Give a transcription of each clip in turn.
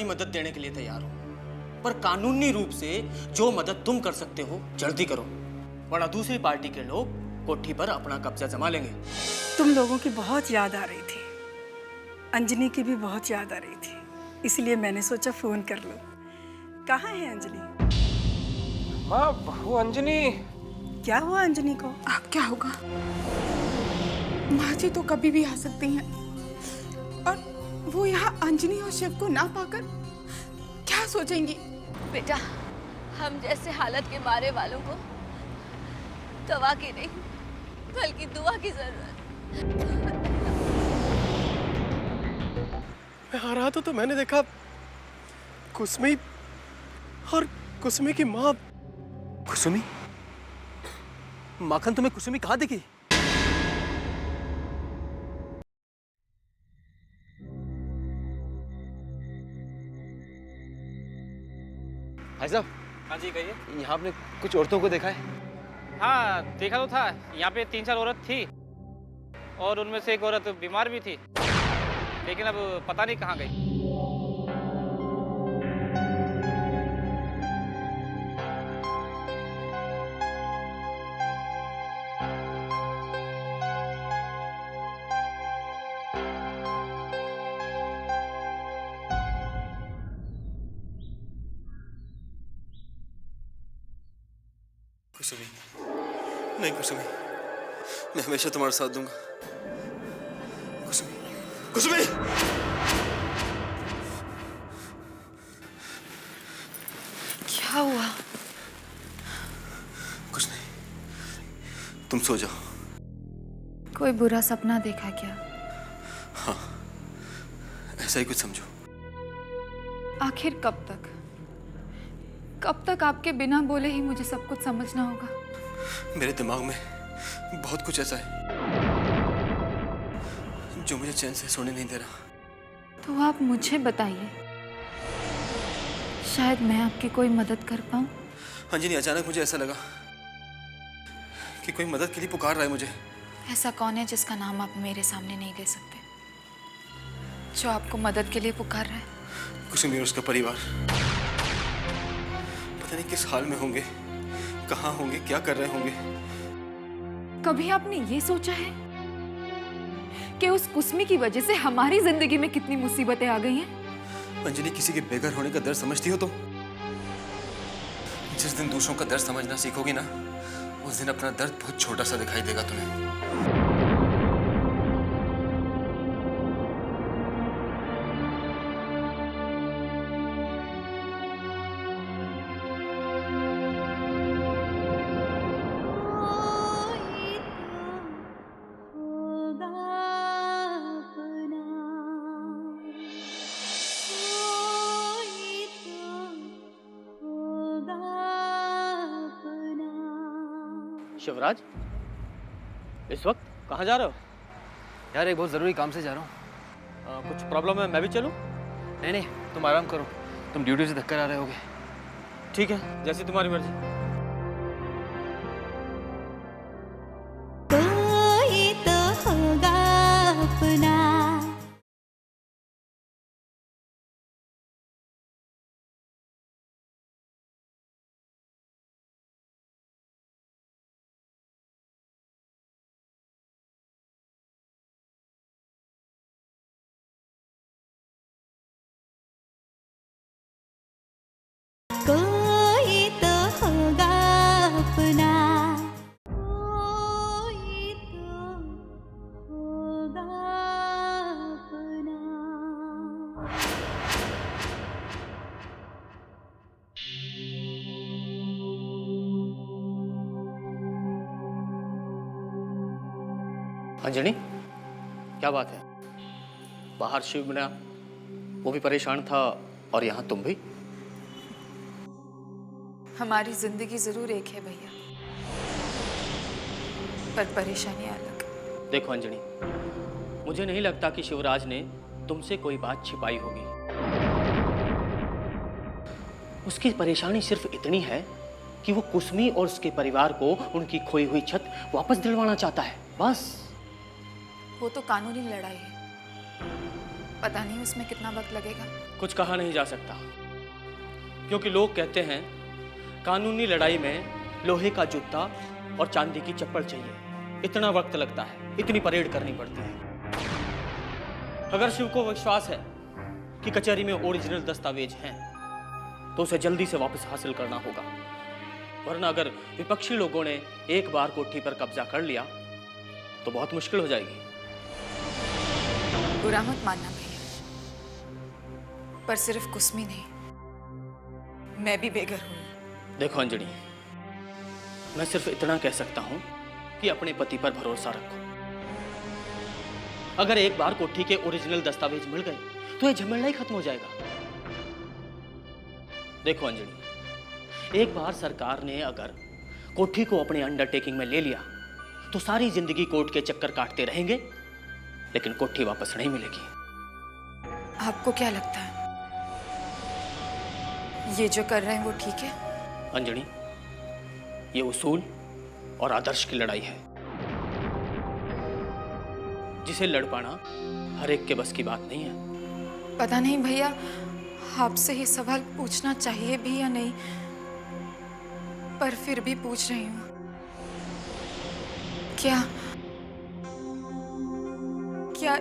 मदद देने के लिए तैयार हूँ, पर कानूनी रूप से जो मदद तुम कर सकते हो जल्दी करो, वरना दूसरी पार्टी के लोग कोठी पर अपना कब्जा जमा लेंगे। तुम लोगों की बहुत याद आ रही थी, अंजलि की भी बहुत याद आ रही थी, इसलिए मैंने सोचा फोन कर लूं। कहाँ है अंजलि? माँ, वो अंजलि। क्या हुआ अंजलि को? अब क्या होगा? माँ जी तो कभी भी आ सकती हैं, और वो यहाँ अंजलि और शिव को ना पाकर क्या सोचेंगी? बेटा, हम जैसे हालत के मारे वालों को दवा की नहीं बल्कि दुआ की जरूरत। मैं आ रहा था तो मैंने देखा कुसुमी और कुसुमी की माँ। कुसुमी? माखन, तुम्हें कुसुमी कहाँ दिखी? भाई साहब। हाँ जी, कहिए। यहाँ आपने कुछ औरतों को देखा है? हाँ, देखा तो था। यहाँ पे 3-4 औरत थी और उनमें से एक औरत बीमार भी थी, लेकिन अब पता नहीं कहाँ गई। कुसुमी, नहीं कुसुमी, मैं हमेशा तुम्हारा साथ दूंगा। कुसुमी, कुसुमी! क्या हुआ? कुछ नहीं, तुम सो जाओ। कोई बुरा सपना देखा क्या? हाँ, ऐसा ही कुछ समझो। आखिर कब तक? कब तक आपके बिना बोले ही मुझे सब कुछ समझना होगा? मेरे दिमाग में बहुत कुछ ऐसा है जो मुझे चैन से सोने नहीं दे रहा। तो आप मुझे बताइए, शायद मैं आपकी कोई मदद कर पाऊं। अंजलि, अचानक मुझे ऐसा लगा कि कोई मदद के लिए पुकार रहा है मुझे। ऐसा कौन है जिसका नाम आप मेरे सामने नहीं ले सकते, जो आपको मदद के लिए पुकार रहा है? कुसुमी और उसका परिवार पता नहीं किस हाल में होंगे, कहाँ होंगे, क्या कर रहे होंगे। कभी आपने ये सोचा है कि उस कुसुमी की वजह से हमारी जिंदगी में कितनी मुसीबतें आ गई हैं? अंजलि, किसी के बेघर होने का दर्द समझती हो तुम? जिस दिन दूसरों का दर्द समझना सीखोगी ना, उस दिन अपना दर्द बहुत छोटा सा दिखाई देगा तुम्हें। शिवराज, इस वक्त कहाँ जा रहे हो? यार, एक बहुत जरूरी काम से जा रहा हूँ। कुछ प्रॉब्लम है? मैं भी चलूं? नहीं नहीं, तुम आराम करो, तुम ड्यूटी से थक कर आ रहे होगे। ठीक है, जैसी तुम्हारी मर्जी। कोई तो होगा अपना। कोई तो होगा अपना, कोई तो होगा अपना। अंजलि, क्या बात है? बाहर शिव मिला, वो भी परेशान था, और यहाँ तुम भी। हमारी जिंदगी जरूर एक है भैया, पर परेशानियां अलग। देखो अंजलि, मुझे नहीं लगता कि शिवराज ने तुमसे कोई बात छिपाई होगी। उसकी परेशानी सिर्फ इतनी है कि वो कुसुमी और उसके परिवार को उनकी खोई हुई छत वापस दिलवाना चाहता है, बस। वो तो कानूनी लड़ाई है, पता नहीं उसमें कितना वक्त लगेगा। कुछ कहा नहीं जा सकता, क्योंकि लोग कहते हैं कानूनी लड़ाई में लोहे का जूता और चांदी की चप्पल चाहिए। इतना वक्त लगता है, इतनी परेड करनी पड़ती है। अगर शिव को विश्वास है कि कचहरी में ओरिजिनल दस्तावेज हैं, तो उसे जल्दी से वापस हासिल करना होगा, वरना अगर विपक्षी लोगों ने एक बार कोठी पर कब्जा कर लिया तो बहुत मुश्किल हो जाएगी। बुरा मत मानना भैया, पर सिर्फ कुसमी नहीं, मैं भी बेघर हूँ। देखो अंजलि, मैं सिर्फ इतना कह सकता हूं कि अपने पति पर भरोसा रखो। अगर एक बार कोठी के ओरिजिनल दस्तावेज मिल गए तो ये झमेला ही खत्म हो जाएगा। देखो अंजलि, एक बार सरकार ने अगर कोठी को अपने अंडरटेकिंग में ले लिया तो सारी जिंदगी कोर्ट के चक्कर काटते रहेंगे, लेकिन कोठी वापस नहीं मिलेगी। आपको क्या लगता है ये जो कर रहे हैं वो ठीक है? अंजलि, ये उसूल और आदर्श की लड़ाई है, जिसे लड़ पाना हर एक के बस की बात नहीं है। पता नहीं भैया, आपसे ही सवाल पूछना चाहिए भी या नहीं, पर फिर भी पूछ रही हूँ। क्या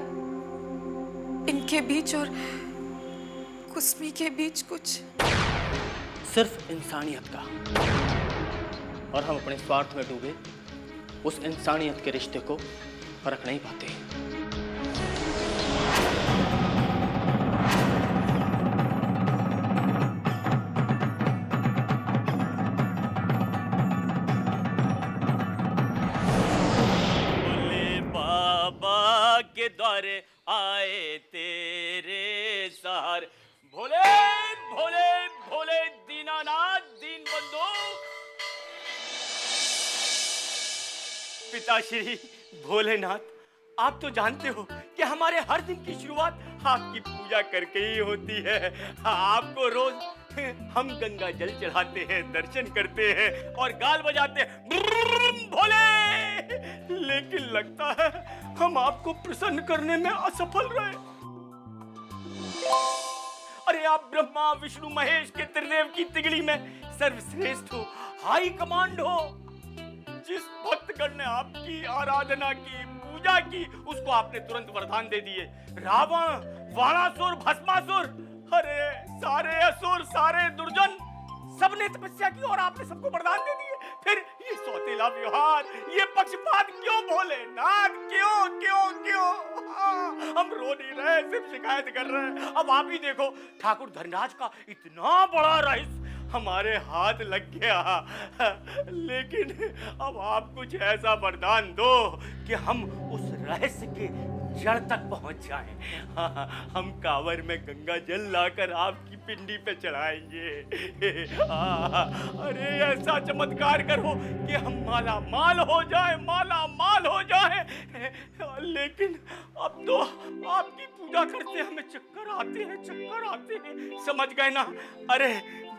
इनके बीच और कुसमी के बीच कुछ? सिर्फ इंसानियत का, और हम अपने स्वार्थ में डूबे उस इंसानियत के रिश्ते को परख नहीं पाते। के द्वारे आए तेरे सहार, भोले भोले भोले दीनानाथ दीन बंधु। पिताश्री भोलेनाथ, आप तो जानते हो कि हमारे हर दिन की शुरुआत आपकी पूजा करके ही होती है। आपको रोज हम गंगा जल चढ़ाते हैं, दर्शन करते हैं और गाल बजाते हैं भोले, लेकिन लगता है हम आपको प्रसन्न करने में असफल रहे। अरे आप ब्रह्मा विष्णु महेश के त्रिदेव की तिगड़ी में सर्वश्रेष्ठ हो, हाई कमांड हो। जिस भक्तगण ने आपकी आराधना की, पूजा की, उसको आपने तुरंत वरदान दे दिए। रावण, वाणासुर, भस्मासुर, अरे सारे असुर, सारे दुर्जन, सबने तपस्या की और आपने सबको वरदान दे दिए। फिर ये सौतेला व्यवहार, ये पक्षपात क्यों भोलेनाथ? क्यों क्यों क्यों? हम रो नहीं रहे, सिर्फ शिकायत कर रहे हैं। अब आप ही देखो, ठाकुर धनराज का इतना बड़ा रहस्य हमारे हाथ लग गया, लेकिन अब आप कुछ ऐसा वरदान दो कि हम उस रहस्य के जड़ तक पहुंच जाएं। हम कांवर में गंगा जल लाकर आपकी पिंडी पे चढ़ाएंगे। अरे ऐसा चमत्कार करो कि हम माला माल हो जाए, माला माल हो जाए। लेकिन अब तो आपकी पूजा करते हमें चक्कर आते हैं, चक्कर आते हैं, समझ गए ना? अरे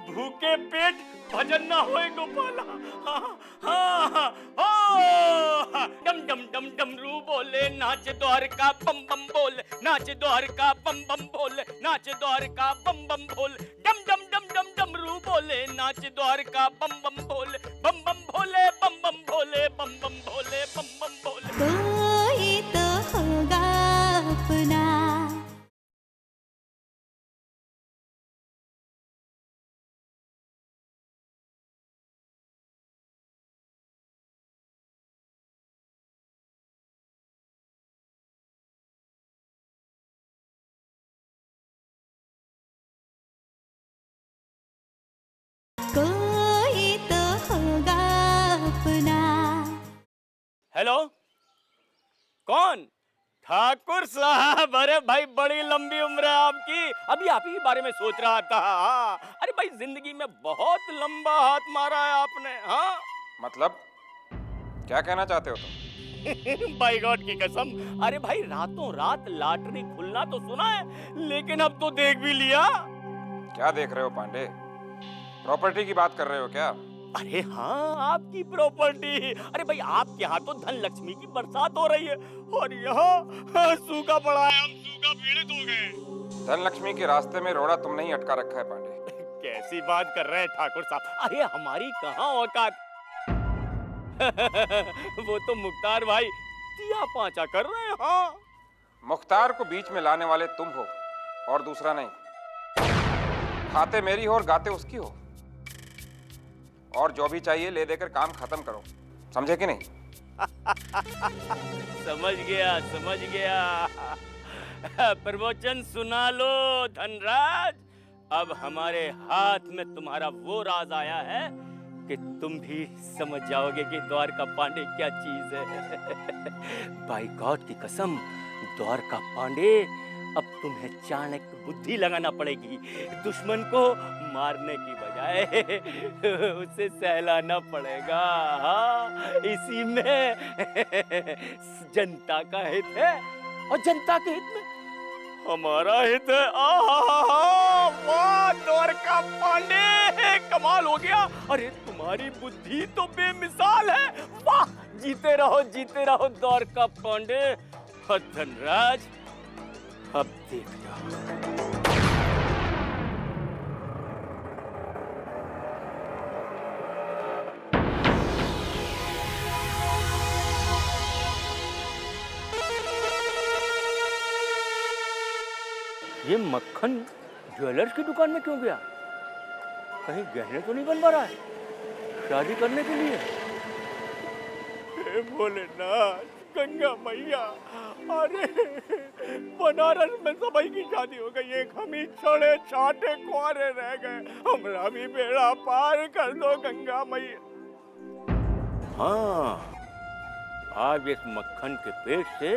भूखे पेट भजन ना होए गोपाला। डम डम डम डमरू बोले, नाच द्वारका बम बम बोले, नाच द्वारका बम बम बोले, नाच द्वारका बम बम बोले, डम डम डम डम डमरू बोले, नाच द्वारका बम बम बोले, बम बम भोले, बम बम भोले, बम बम भोले, बम बम भोले। कोई तो होगा अपना। कोई तो होगा अपना। हेलो, कौन? ठाकुर साहब, अरे भाई बड़ी लंबी उम्र है आपकी। अभी आप ही बारे में सोच रहा था। अरे भाई जिंदगी में बहुत लंबा हाथ मारा है आपने। हाँ मतलब क्या कहना चाहते हो तुम? बाय गॉड की कसम, अरे भाई रातों रात लॉटरी खुलना तो सुना है, लेकिन अब तो देख भी लिया। क्या देख रहे हो पांडे? प्रॉपर्टी की बात कर रहे हो क्या? अरे हाँ, आपकी प्रॉपर्टी। अरे भाई, आपके यहाँ तो धन लक्ष्मी की बरसात हो रही है और यहाँ सूखा पड़ा है, हम सूखा पीड़ित हो गए। धन लक्ष्मी के रास्ते में रोड़ा तुमने ही अटका रखा है पांडे। कैसी बात कर रहे हैं ठाकुर साहब? अरे हमारी कहाँ औकात। वो तो मुख्तार भाई दिया पांचा कर रहे हैं। हाँ, मुख्तार को बीच में लाने वाले तुम हो और दूसरा नहीं। खाते मेरी हो और गाते उसकी हो। और जो भी चाहिए ले देकर काम खत्म करो, समझे कि नहीं? समझ गया, समझ गया। प्रवचन सुना लो धनराज। अब हमारे हाथ में तुम्हारा वो राज आया है कि तुम भी समझ जाओगे कि द्वारका पांडे क्या चीज है। बाय गॉड की कसम, द्वारका पांडे, अब तुम्हें चाणक्य बुद्धि लगाना पड़ेगी। दुश्मन को मारने की बजाय उसे सहलाना पड़ेगा। हाँ, इसी में जनता का हित है और जनता के हित में हमारा हित है। वाह द्वारका पांडे, कमाल हो गया। अरे तुम्हारी बुद्धि तो बेमिसाल है। वाह, जीते रहो द्वारका पांडे। और धनराज, अब देख लो। ये मक्खन ज्वेलर्स की दुकान में क्यों गया? कहीं गहने तो नहीं बनवा रहा है शादी करने के लिए? भोलेनाथ, गंगा मैया, अरे बनारस में सभी की शादी हो गई, एक हम ही छड़े छाटे कुआरे रह गए। हमरा भी बेड़ा पार कर दो गंगा मैया। हाँ, आज इस मक्खन के पेट से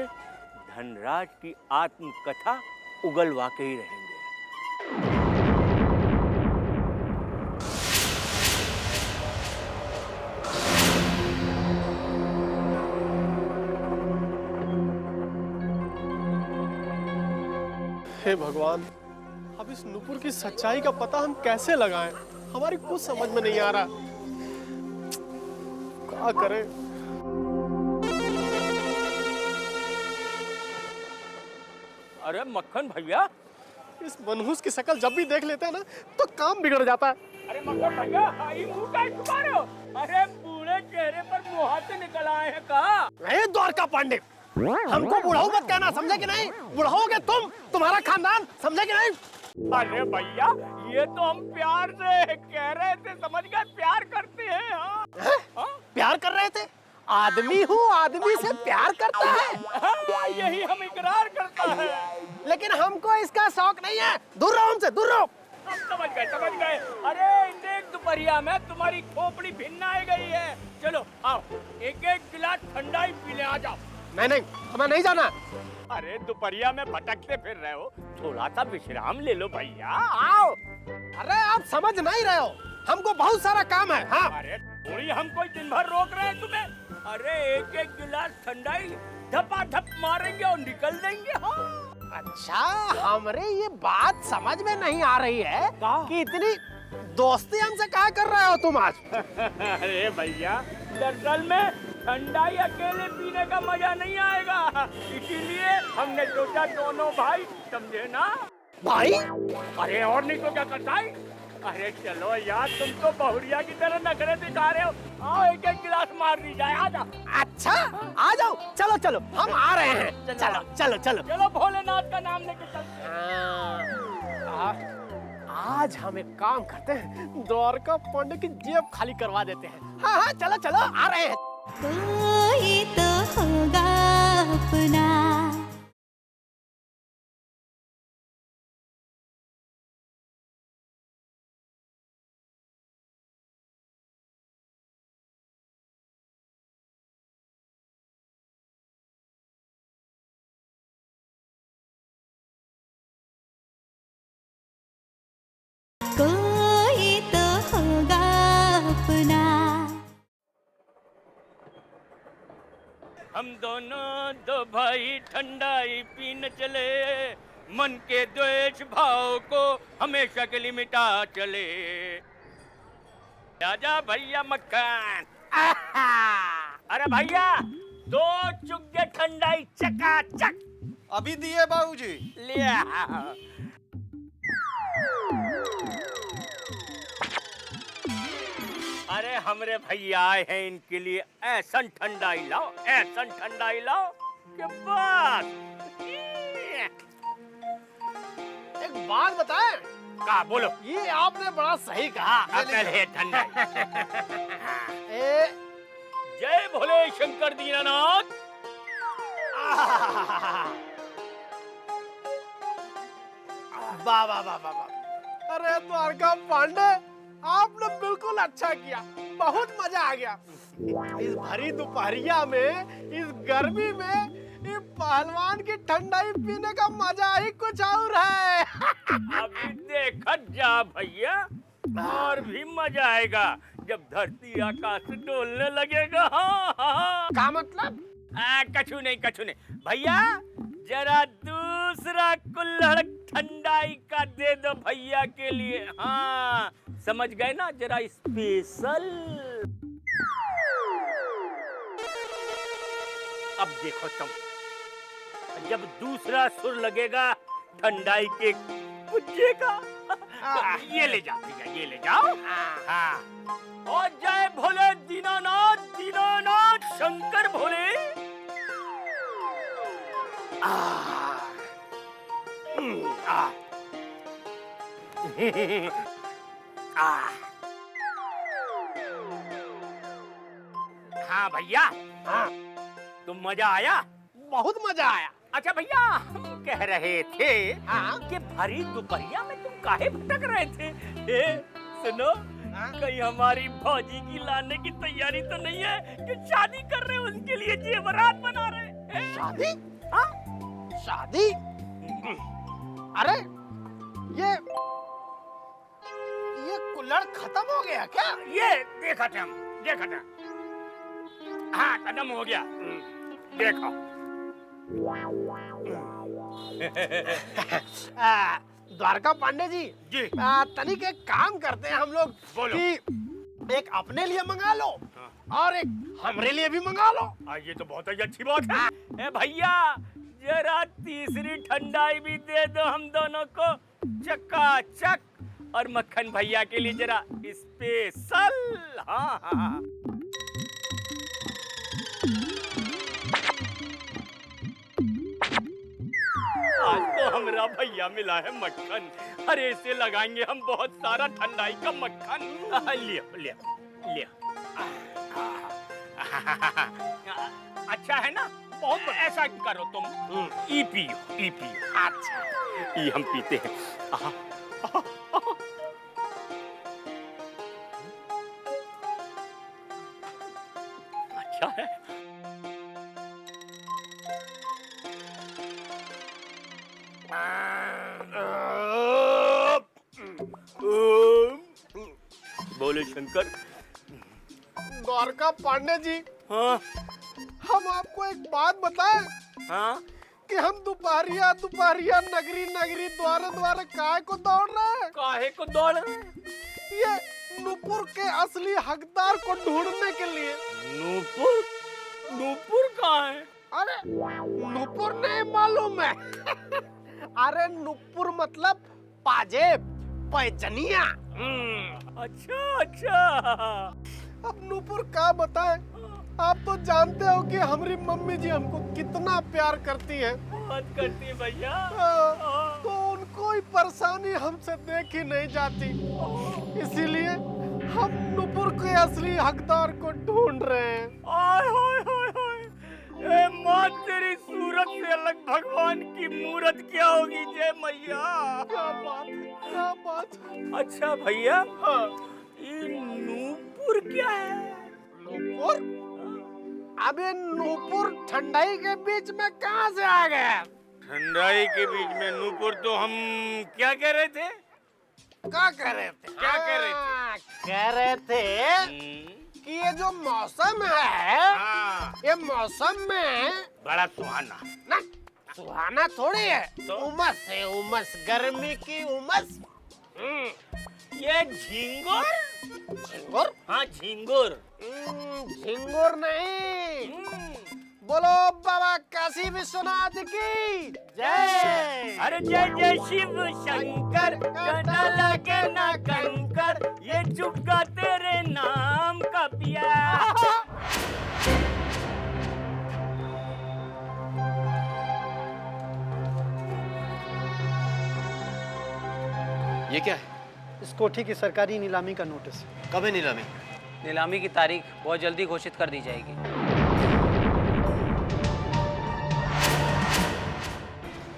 धनराज की आत्मकथा उगलवा के ही रहेंगे। हे भगवान, अब इस नुपुर की सच्चाई का पता हम कैसे लगाएं? हमारी कुछ समझ में नहीं आ रहा। क्या करें? अरे मक्खन भैया, इस मनहूस की शक्ल जब भी देख लेते हैं ना तो काम बिगड़ जाता है। अरे मक्खन भैया, आई मुंह का छुपा रहे हो? अरे बूढ़े चेहरे पर मुहासे निकल आए हैं का? द्वारका पांडे, हमको बुढ़ाऊ मत कहना, समझे कि नहीं? बुढ़ाओगे तुम, तुम्हारा खानदान, समझे कि नहीं? अरे भैया, ये तो हम प्यार से कह रहे थे, समझ गए? प्यार करते हैं। हाँ? हाँ? प्यार कर रहे थे? आदमी हूँ, आदमी से प्यार करता है। हाँ, यही हम इकरार करता है। लेकिन हमको इसका शौक नहीं है। दूर रहो हमसे, दूर रहो। हम समझ गए। अरे देख, दोपहरिया में तुम्हारी खोपड़ी भिन्न आ गई है। चलो आओ, एक एक गिलास ठंडा ही पी ले। आ जाओ। नहीं, हमें नहीं जाना। अरे दोपहरिया में भटकते फिर रहे हो, थोड़ा सा विश्राम ले लो भैया। आओ। अरे आप समझ नहीं रहे हो, हमको बहुत सारा काम है। हाँ, अरे थोड़ी हम कोई दिन भर रोक रहे हैं तुम्हें? अरे एक एक गिलास ठंडा ही धपाधप मारेंगे और निकल देंगे। हाँ। अच्छा, हमरे ये बात समझ में नहीं आ रही है कि इतनी दोस्ती हमसे क्या कर रहे हो तुम आज? अरे भैया, दरअसल में ठंडा ही अकेले पीने का मजा नहीं आएगा, इसीलिए हमने सोचा दोनों भाई, समझे ना? भाई? अरे और नहीं तो क्या करता है? अरे चलो यार, तुम तो बहुरिया की तरह नखरे दिखा रहे हो। आओ, एक एक गिलास मार दी जाए। आ जाओ। अच्छा, आ जाओ। चलो चलो, हम आ रहे हैं। चलो चलो चलो चलो, भोलेनाथ का नाम लेके चलते हैं। आज हम एक काम करते हैं, द्वारका पांडे की जेब खाली करवा देते हैं। हाँ, चलो चलो, आ रहे हैं। कोई तो होगा अपना। कोई तो होगा अपना। हम दोनों दो भाई ठंडाई पीने चले, मन के द्वेष भाव को हमेशा के लिए मिटा चले। आजा भैया मक्खन। अरे भैया 2 चुग्गे ठंडाई चकाचक। अभी दिए बाबूजी। लिया। अरे हमरे भैया आए हैं, इनके लिए ऐसन ठंडाई लाओ, ऐसन ठंडाई लाओ के बस। एक बात बताएं? का बोलो। ये आपने बड़ा सही कहा। अकल है ठंडाई। ए, जय भोले शंकर दीनानाथ। वाह वाह वाह वाह वाह। अरे द्वारका पांडे, आपने बिल्कुल अच्छा किया, बहुत मजा आ गया। इस भरी दोपहरिया में, इस गर्मी में, ये पहलवान की ठंडाई पीने का मजा ही कुछ और है। अभी देखत जा भैया, और भी मजा आएगा जब धरती आकाश डोलने लगेगा। क्या मतलब? कछु नहीं भैया, जरा दूसरा कुल्हड़ ठंडाई का दे दो भैया के लिए। हाँ समझ गए ना, जरा स्पेशल। अब देखो तुम, जब दूसरा सुर लगेगा ठंडाई के कुज्जे का, ये ले जाओ भैया, ये ले जाओ। हाँ, और जय भोले दीनानाथ, दीनानाथ शंकर भोले। हाँ भैया, हाँ तुम मजा आया? बहुत मजा आया। अच्छा भैया, हम कह रहे थे कि भरी दोपहरिया में तुम काहे भटक रहे थे? सुनो, कहीं हमारी भौजी की लाने की तैयारी तो नहीं है कि शादी कर रहे हो, उनके लिए जेवरात बना रहे? शादी? हाँ शादी? अरे ये कुल्हड़ खत्म हो गया क्या? ये देखा था हम, देखा था। हाँ खत्म हो गया, देखो। द्वारका पांडे जी, तनिक एक काम करते हैं हम लोग। बोलो। कि एक अपने लिए मंगा लो और एक हमरे लिए भी मंगा लो। ये तो बहुत ही अच्छी बात है। भैया जरा तीसरी ठंडाई भी दे दो हम दोनों को चकाचक, और मक्खन भैया के लिए जरा स्पेशल। हाँ हाँ आज तो हमरा भैया मिला है मक्खन। अरे इसे लगाएंगे हम बहुत सारा ठंडाई का मक्खन। लिया लिया लिया। अच्छा है ना? बहुत ऐसा करो तुम, ई पियो, ई पियो। अच्छा ई हम पीते हैं। अच्छा है। बोले शंकर। द्वारका पांडे जी, हाँ हम आपको एक बात बताएं? हाँ कि हम दोपहरिया दोपहरिया नगरी नगरी द्वारे द्वारे काहे को दौड़ रहे हैं? काहे को दौड़ रहे? ये नूपुर के असली हकदार को ढूंढने के लिए। नूपुर? नूपुर कहाँ है? अरे नूपुर नहीं मालूम है? अरे नूपुर मतलब पाजेब, पैजनिया। अच्छा अच्छा। अब नूपुर क्या बताएं? आप तो जानते हो कि हमारी मम्मी जी हमको कितना प्यार करती है। बहुत करती है भैया। तो उनको ही परेशानी हमसे देखी नहीं जाती, इसीलिए हम नूपुर के असली हकदार को ढूंढ रहे हैं। आय हाय हाय हाय, ए माँ तेरी सूरत से अलग भगवान की मूरत क्या होगी? जय मैया। क्या बात है, क्या बात है। अच्छा भैया, ये नूपुर क्या है? नूपुर? अबे नूपुर ठंडाई के बीच में कहाँ से आ गया? ठंडाई के बीच में नूपुर? तो हम क्या कह रहे थे? क्या कह रहे थे? क्या कह रहे थे? कह रहे थे कि ये जो मौसम है, ये मौसम में बड़ा सुहाना ना, सुहाना थोड़ी है, तो? उमस है, उमस, गर्मी की उमस। ये झींगुर? झिंगुर? हाँ झिंगुर। झिंगुर नहीं, बोलो बाबा काशी विश्वनाथ की जय। अरे जय जय शिव शंकर, गदा लगे ना कंकर, ये चुपका तेरे नाम का पिया। ये क्या है? इस कोठी की सरकारी नीलामी का नोटिस। कब है नीलामी? नीलामी की तारीख बहुत जल्दी घोषित कर दी जाएगी।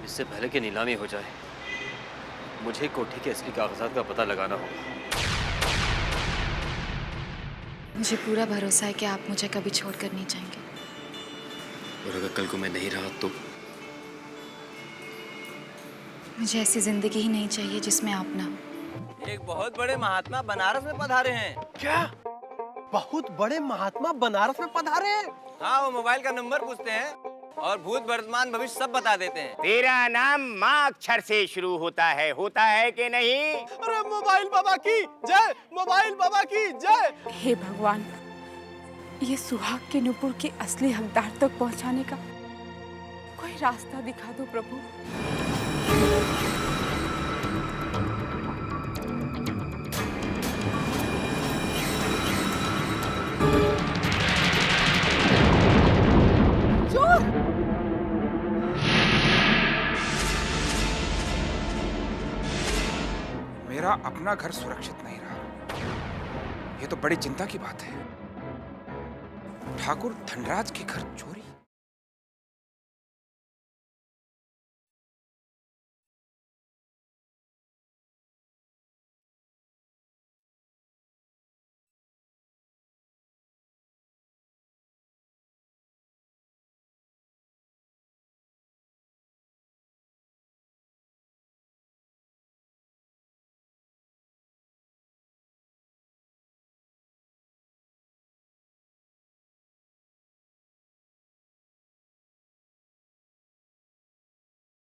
इससे पहले कि नीलामी हो जाए, मुझे कोठी के असली कागजात का पता लगाना होगा। मुझे पूरा भरोसा है कि आप मुझे कभी छोड़कर नहीं जाएंगे। और अगर कल को मैं नहीं रहा तो? मुझे ऐसी जिंदगी ही नहीं चाहिए जिसमें आप ना हो। एक बहुत बड़े महात्मा बनारस में पधारे हैं। क्या? बहुत बड़े महात्मा बनारस में पधारे हैं? हाँ, वो मोबाइल का नंबर पूछते हैं और भूत वर्तमान भविष्य सब बता देते हैं। तेरा नाम माँ अक्षर से शुरू होता है कि नहीं? अरे मोबाइल बाबा की जय, मोबाइल बाबा की जय। हे भगवान, ये सुहाग के नुपुर के असली हकदार तक पहुंचाने का कोई रास्ता दिखा दो प्रभु। मेरा अपना घर सुरक्षित नहीं रहा, ये तो बड़ी चिंता की बात है। ठाकुर धनराज के घर चोरी।